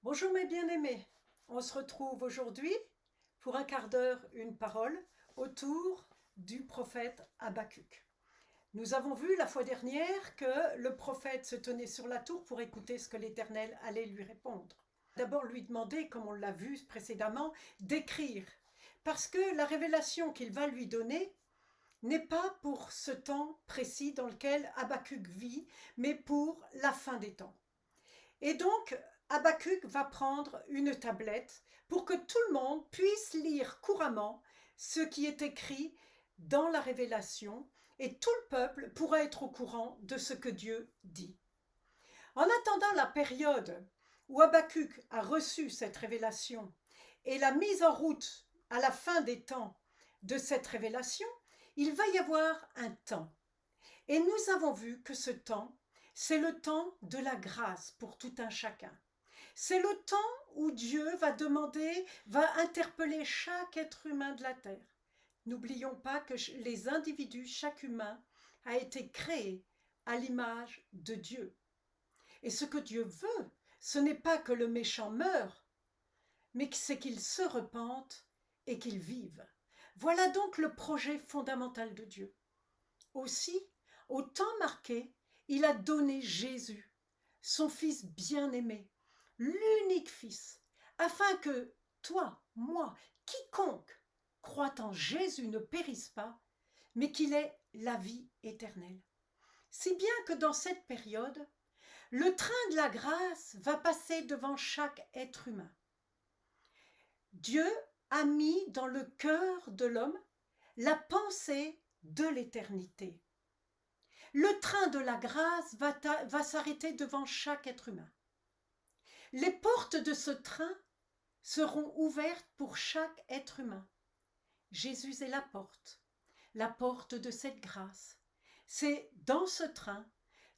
Bonjour mes bien-aimés, on se retrouve aujourd'hui pour un quart d'heure, une parole autour du prophète Habakkuk. Nous avons vu la fois dernière que le prophète se tenait sur la tour pour écouter ce que l'Éternel allait lui répondre. D'abord lui demander, comme on l'a vu précédemment, d'écrire, parce que la révélation qu'il va lui donner n'est pas pour ce temps précis dans lequel Habakkuk vit, mais pour la fin des temps. Et donc, Habakkuk va prendre une tablette pour que tout le monde puisse lire couramment ce qui est écrit dans la Révélation et tout le peuple pourra être au courant de ce que Dieu dit. En attendant la période où Habakkuk a reçu cette révélation et la mise en route à la fin des temps de cette révélation, il va y avoir un temps. Et nous avons vu que ce temps, c'est le temps de la grâce pour tout un chacun. C'est le temps où Dieu va demander, va interpeller chaque être humain de la terre. N'oublions pas que les individus, chaque humain, a été créé à l'image de Dieu. Et ce que Dieu veut, ce n'est pas que le méchant meure, mais c'est qu'il se repente et qu'il vive. Voilà donc le projet fondamental de Dieu. Aussi, au temps marqué, il a donné Jésus, son Fils bien-aimé, l'unique Fils, afin que toi, moi, quiconque croit en Jésus ne périsse pas, mais qu'il ait la vie éternelle. Si bien que dans cette période, le train de la grâce va passer devant chaque être humain. Dieu a mis dans le cœur de l'homme la pensée de l'éternité. Le train de la grâce va s'arrêter devant chaque être humain. Les portes de ce train seront ouvertes pour chaque être humain. Jésus est la porte de cette grâce. C'est dans ce train,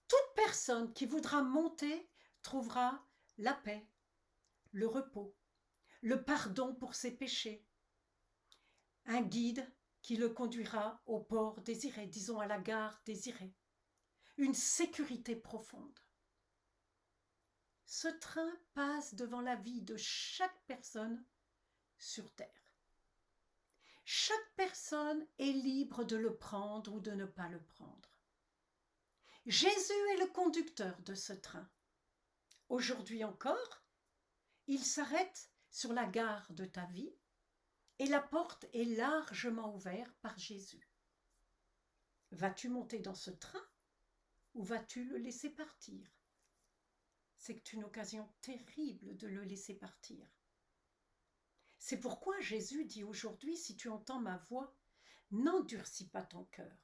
toute personne qui voudra monter trouvera la paix, le repos, le pardon pour ses péchés, un guide qui le conduira au port désiré, disons à la gare désirée, une sécurité profonde. Ce train passe devant la vie de chaque personne sur Terre. Chaque personne est libre de le prendre ou de ne pas le prendre. Jésus est le conducteur de ce train. Aujourd'hui encore, il s'arrête sur la gare de ta vie et la porte est largement ouverte par Jésus. Vas-tu monter dans ce train ou vas-tu le laisser partir ? C'est une occasion terrible de le laisser partir. C'est pourquoi Jésus dit aujourd'hui, si tu entends ma voix, n'endurcis pas ton cœur.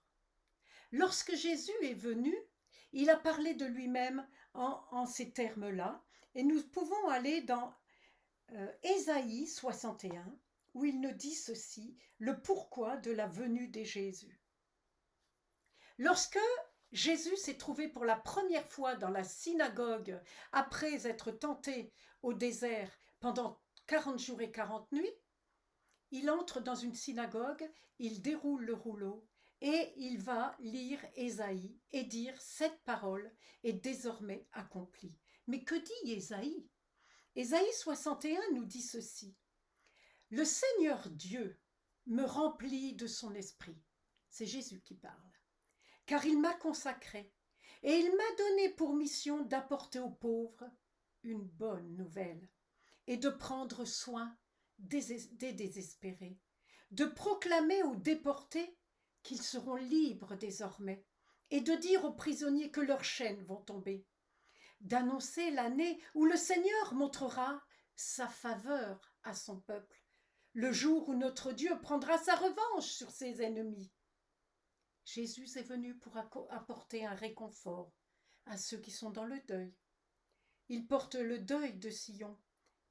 Lorsque Jésus est venu, il a parlé de lui-même en ces termes-là, et nous pouvons aller dans Ésaïe 61, où il nous dit ceci, le pourquoi de la venue de Jésus. Lorsque Jésus s'est trouvé pour la première fois dans la synagogue après être tenté au désert pendant 40 jours et 40 nuits, il entre dans une synagogue, il déroule le rouleau et il va lire Ésaïe et dire « Cette parole est désormais accomplie ». Mais que dit Ésaïe ? Ésaïe 61 nous dit ceci. « Le Seigneur Dieu me remplit de son esprit ». C'est Jésus qui parle. « Car il m'a consacré et il m'a donné pour mission d'apporter aux pauvres une bonne nouvelle et de prendre soin des désespérés, de proclamer aux déportés qu'ils seront libres désormais, et de dire aux prisonniers que leurs chaînes vont tomber, d'annoncer l'année où le Seigneur montrera sa faveur à son peuple, le jour où notre Dieu prendra sa revanche sur ses ennemis. Jésus est venu pour apporter un réconfort à ceux qui sont dans le deuil. Il porte le deuil de Sion,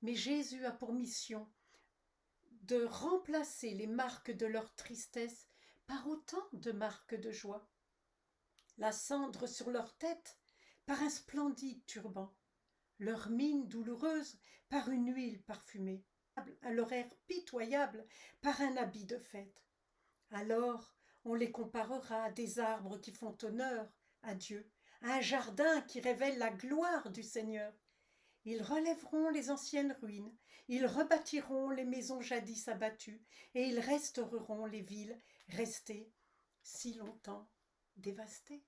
mais Jésus a pour mission de remplacer les marques de leur tristesse par autant de marques de joie. La cendre sur leur tête par un splendide turban, leur mine douloureuse par une huile parfumée, à leur air pitoyable par un habit de fête. Alors on les comparera à des arbres qui font honneur à Dieu, à un jardin qui révèle la gloire du Seigneur. Ils relèveront les anciennes ruines, ils rebâtiront les maisons jadis abattues, et ils restaureront les villes restées si longtemps dévastées.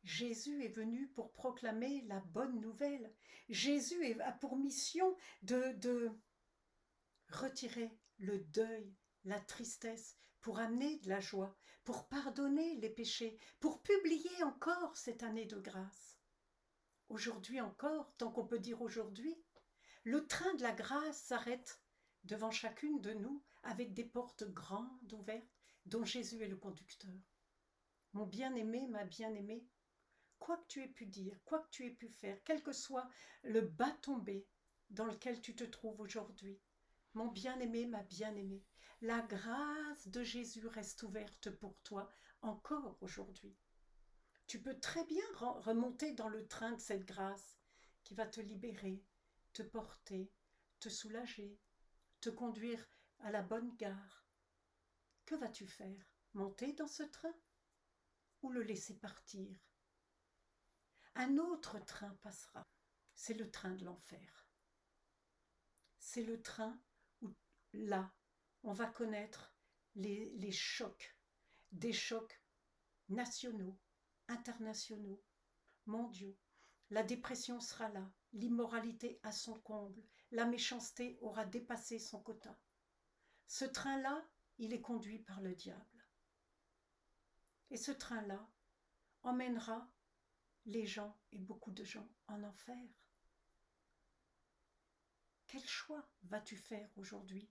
Jésus est venu pour proclamer la bonne nouvelle. Jésus a pour mission de retirer le deuil, la tristesse, pour amener de la joie, pour pardonner les péchés, pour publier encore cette année de grâce. Aujourd'hui encore, tant qu'on peut dire aujourd'hui, le train de la grâce s'arrête devant chacune de nous avec des portes grandes ouvertes dont Jésus est le conducteur. Mon bien-aimé, ma bien-aimée, quoi que tu aies pu dire, quoi que tu aies pu faire, quel que soit le bas tombé dans lequel tu te trouves aujourd'hui, mon bien-aimé, ma bien-aimée, la grâce de Jésus reste ouverte pour toi encore aujourd'hui. Tu peux très bien remonter dans le train de cette grâce qui va te libérer, te porter, te soulager, te conduire à la bonne gare. Que vas-tu faire? Monter dans ce train ou le laisser partir? Un autre train passera. C'est le train de l'enfer. C'est le train où, là, on va connaître les chocs, des chocs nationaux, internationaux, mondiaux. La dépression sera là, l'immoralité à son comble, la méchanceté aura dépassé son quota. Ce train-là, il est conduit par le diable. Et ce train-là emmènera les gens et beaucoup de gens en enfer. Quel choix vas-tu faire aujourd'hui?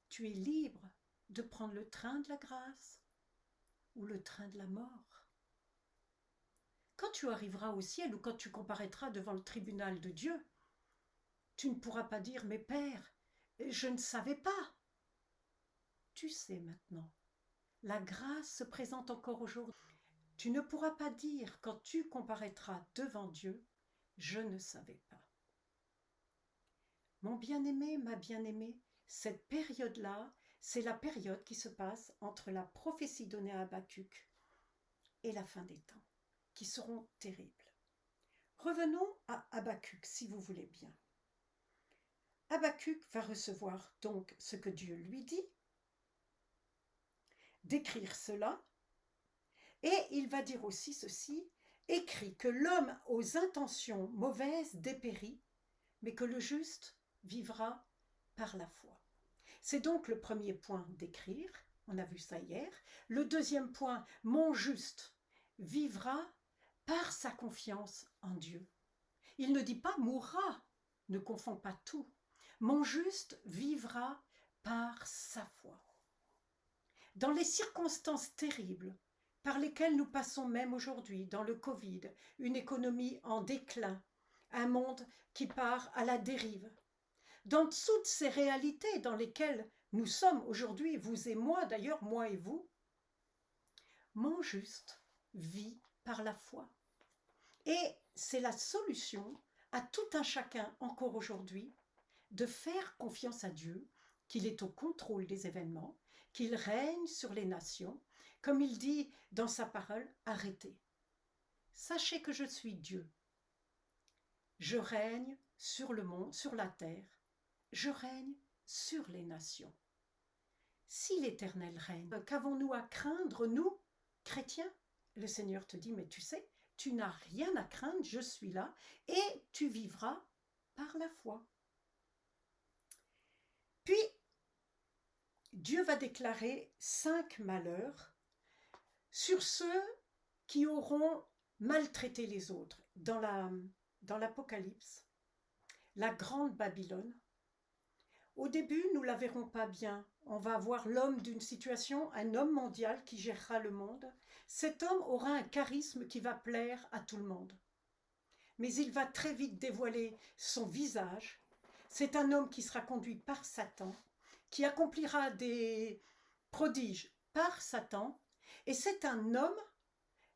Tu es libre de prendre le train de la grâce ou le train de la mort. Quand tu arriveras au ciel ou quand tu comparaîtras devant le tribunal de Dieu, tu ne pourras pas dire « Mais Père, je ne savais pas ». Tu sais maintenant. La grâce se présente encore aujourd'hui. Tu ne pourras pas dire quand tu comparaîtras devant Dieu « Je ne savais pas ». Mon bien-aimé, ma bien-aimée, cette période-là, c'est la période qui se passe entre la prophétie donnée à Habacuc et la fin des temps, qui seront terribles. Revenons à Habacuc, si vous voulez bien. Habacuc va recevoir donc ce que Dieu lui dit, d'écrire cela, et il va dire aussi ceci, écrit que l'homme aux intentions mauvaises dépérit, mais que le juste vivra par la foi. C'est donc le premier point d'écrire, on a vu ça hier. Le deuxième point, mon juste vivra par sa confiance en Dieu. Il ne dit pas mourra, ne confond pas tout. Mon juste vivra par sa foi. Dans les circonstances terribles par lesquelles nous passons même aujourd'hui, dans le Covid, une économie en déclin, un monde qui part à la dérive, dans toutes ces réalités dans lesquelles nous sommes aujourd'hui, vous et moi d'ailleurs, moi et vous, mon juste vit par la foi. Et c'est la solution à tout un chacun encore aujourd'hui de faire confiance à Dieu, qu'il est au contrôle des événements, qu'il règne sur les nations, comme il dit dans sa parole, arrêtez. Sachez que je suis Dieu. Je règne sur le monde, sur la terre. Je règne sur les nations. Si l'Éternel règne, qu'avons-nous à craindre, nous, chrétiens? Le Seigneur te dit, mais tu sais, tu n'as rien à craindre, je suis là, et tu vivras par la foi. Puis, Dieu va déclarer 5 malheurs sur ceux qui auront maltraité les autres. Dans l'Apocalypse, la grande Babylone, au début, nous ne la verrons pas bien. On va avoir l'homme d'une situation, un homme mondial qui gérera le monde. Cet homme aura un charisme qui va plaire à tout le monde. Mais il va très vite dévoiler son visage. C'est un homme qui sera conduit par Satan, qui accomplira des prodiges par Satan. Et c'est un homme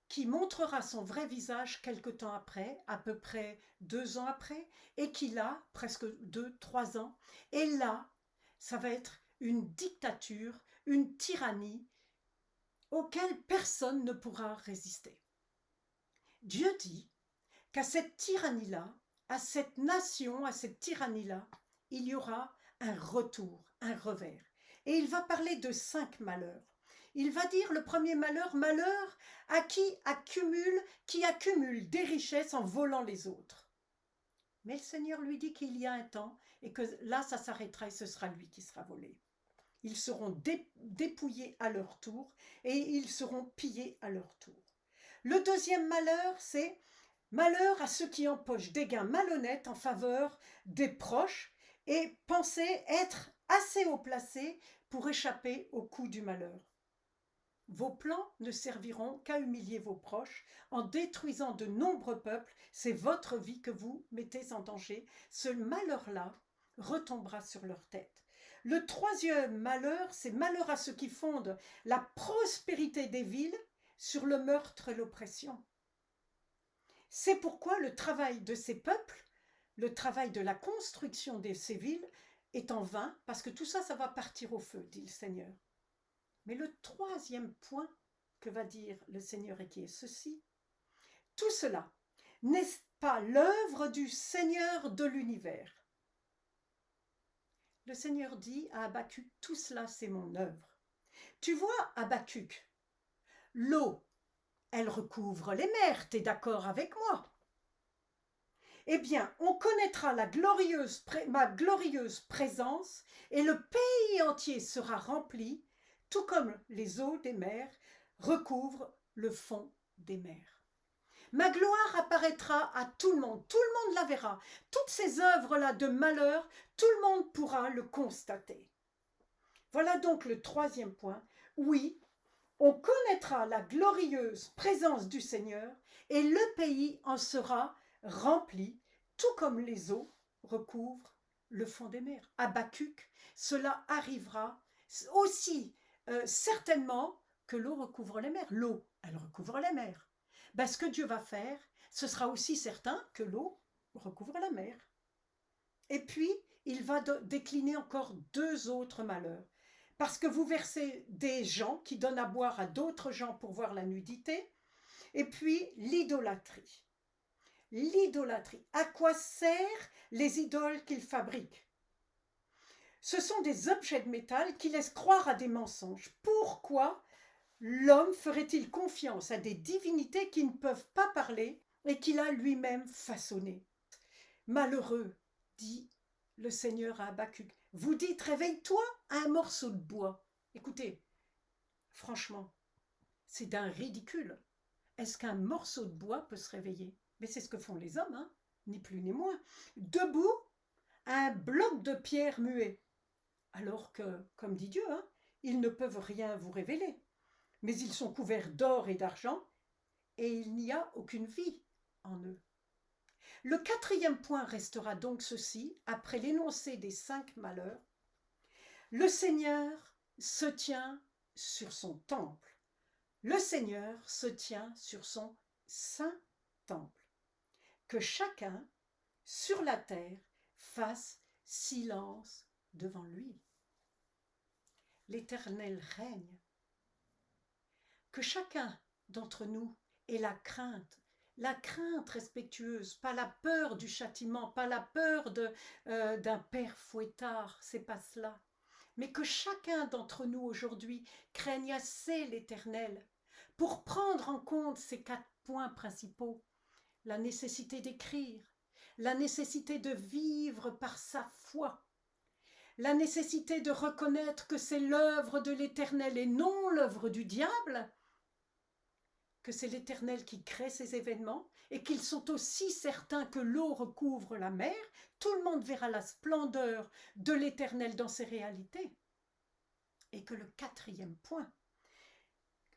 qui montrera son vrai visage quelque temps après, à peu près 2 ans après, et qui là, presque 2-3 ans, et là, ça va être une dictature, une tyrannie, auquel personne ne pourra résister. Dieu dit qu'à cette tyrannie-là, à cette nation, à cette tyrannie-là, il y aura un retour, un revers. Et il va parler de 5 malheurs. Il va dire le premier malheur, malheur à qui accumule des richesses en volant les autres. Mais le Seigneur lui dit qu'il y a un temps et que là, ça s'arrêtera et ce sera lui qui sera volé. Ils seront dépouillés à leur tour et ils seront pillés à leur tour. Le deuxième malheur, c'est malheur à ceux qui empochent des gains malhonnêtes en faveur des proches et pensaient être assez haut placés pour échapper au coup du malheur. Vos plans ne serviront qu'à humilier vos proches en détruisant de nombreux peuples. C'est votre vie que vous mettez en danger. Ce malheur-là retombera sur leur tête. Le troisième malheur, c'est malheur à ceux qui fondent la prospérité des villes sur le meurtre et l'oppression. C'est pourquoi le travail de ces peuples, le travail de la construction de ces villes est en vain, parce que tout ça, ça va partir au feu, dit le Seigneur. Mais le troisième point que va dire le Seigneur et qui est ceci, tout cela n'est pas l'œuvre du Seigneur de l'univers. Le Seigneur dit à Habacuc, tout cela c'est mon œuvre. Tu vois, Habacuc, l'eau, elle recouvre les mers, t'es d'accord avec moi? Eh bien, on connaîtra ma glorieuse présence et le pays entier sera rempli, tout comme les eaux des mers recouvrent le fond des mers. Ma gloire apparaîtra à tout le monde la verra. Toutes ces œuvres-là de malheur, tout le monde pourra le constater. Voilà donc le troisième point. Oui, on connaîtra la glorieuse présence du Seigneur et le pays en sera rempli, tout comme les eaux recouvrent le fond des mers. Habacuc, cela arrivera aussi certainement que l'eau recouvre les mers. L'eau, elle recouvre les mers. Ben, ce que Dieu va faire, ce sera aussi certain que l'eau recouvre la mer. Et puis, il va décliner encore 2 autres malheurs. Parce que vous versez des gens qui donnent à boire à d'autres gens pour voir la nudité. Et puis, l'idolâtrie. L'idolâtrie. À quoi servent les idoles qu'ils fabriquent? Ce sont des objets de métal qui laissent croire à des mensonges. Pourquoi l'homme ferait-il confiance à des divinités qui ne peuvent pas parler et qu'il a lui-même façonnées? Malheureux, dit le Seigneur à Habacuc, vous dites réveille-toi à un morceau de bois. Écoutez, franchement, c'est d'un ridicule. Est-ce qu'un morceau de bois peut se réveiller? Mais c'est ce que font les hommes, hein, ni plus ni moins. Debout, un bloc de pierre muet. Alors que, comme dit Dieu, hein, ils ne peuvent rien vous révéler. Mais ils sont couverts d'or et d'argent, et il n'y a aucune vie en eux. Le quatrième point restera donc ceci, après l'énoncé des 5 malheurs. Le Seigneur se tient sur son temple. Le Seigneur se tient sur son saint temple. Que chacun, sur la terre, fasse silence devant lui. L'Éternel règne. Que chacun d'entre nous ait la crainte respectueuse, pas la peur du châtiment, pas la peur d'un père fouettard, c'est pas cela. Mais que chacun d'entre nous aujourd'hui craigne assez l'Éternel pour prendre en compte ces 4 points principaux. La nécessité d'écrire, la nécessité de vivre par sa foi, la nécessité de reconnaître que c'est l'œuvre de l'Éternel et non l'œuvre du diable, que c'est l'Éternel qui crée ces événements et qu'ils sont aussi certains que l'eau recouvre la mer, tout le monde verra la splendeur de l'Éternel dans ses réalités. Et que le 4e point,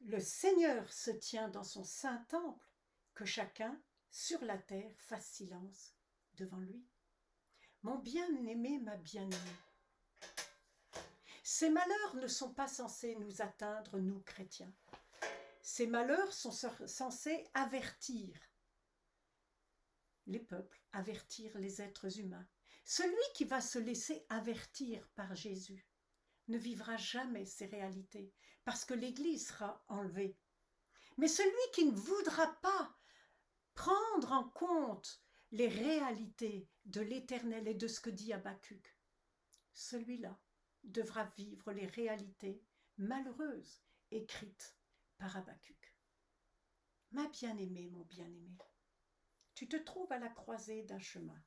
le Seigneur se tient dans son saint temple, que chacun sur la terre fasse silence devant lui. Mon bien-aimé, ma bien-aimée, ces malheurs ne sont pas censés nous atteindre, nous chrétiens. Ces malheurs sont censés avertir les peuples, avertir les êtres humains. Celui qui va se laisser avertir par Jésus ne vivra jamais ces réalités, parce que l'Église sera enlevée. Mais celui qui ne voudra pas prendre en compte les réalités de l'Éternel et de ce que dit Habakkuk, celui-là devra vivre les réalités malheureuses écrites par Habakkuk. Ma bien-aimée, mon bien-aimé, tu te trouves à la croisée d'un chemin.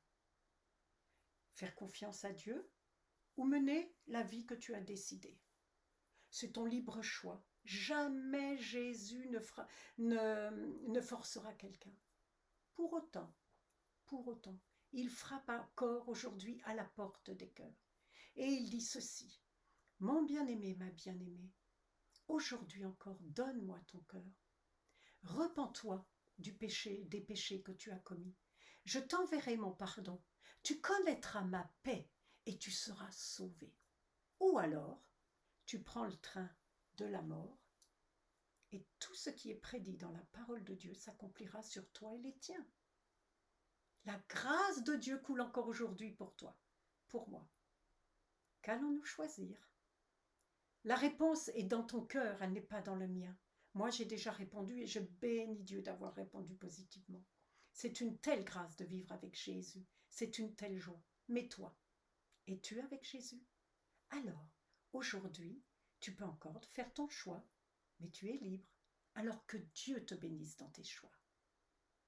Faire confiance à Dieu ou mener la vie que tu as décidée. C'est ton libre choix. Jamais Jésus ne forcera quelqu'un. Pour autant, il frappe encore aujourd'hui à la porte des cœurs. Et il dit ceci, « Mon bien-aimé, ma bien-aimée, aujourd'hui encore, donne-moi ton cœur. Repens-toi des péchés que tu as commis. Je t'enverrai mon pardon. Tu connaîtras ma paix et tu seras sauvé. Ou alors, tu prends le train de la mort et tout ce qui est prédit dans la parole de Dieu s'accomplira sur toi et les tiens. La grâce de Dieu coule encore aujourd'hui pour toi, pour moi. Qu'allons-nous choisir? La réponse est dans ton cœur, elle n'est pas dans le mien. Moi, j'ai déjà répondu et je bénis Dieu d'avoir répondu positivement. C'est une telle grâce de vivre avec Jésus. C'est une telle joie. Mais toi, es-tu avec Jésus? Alors, aujourd'hui, tu peux encore faire ton choix, mais tu es libre. Alors que Dieu te bénisse dans tes choix.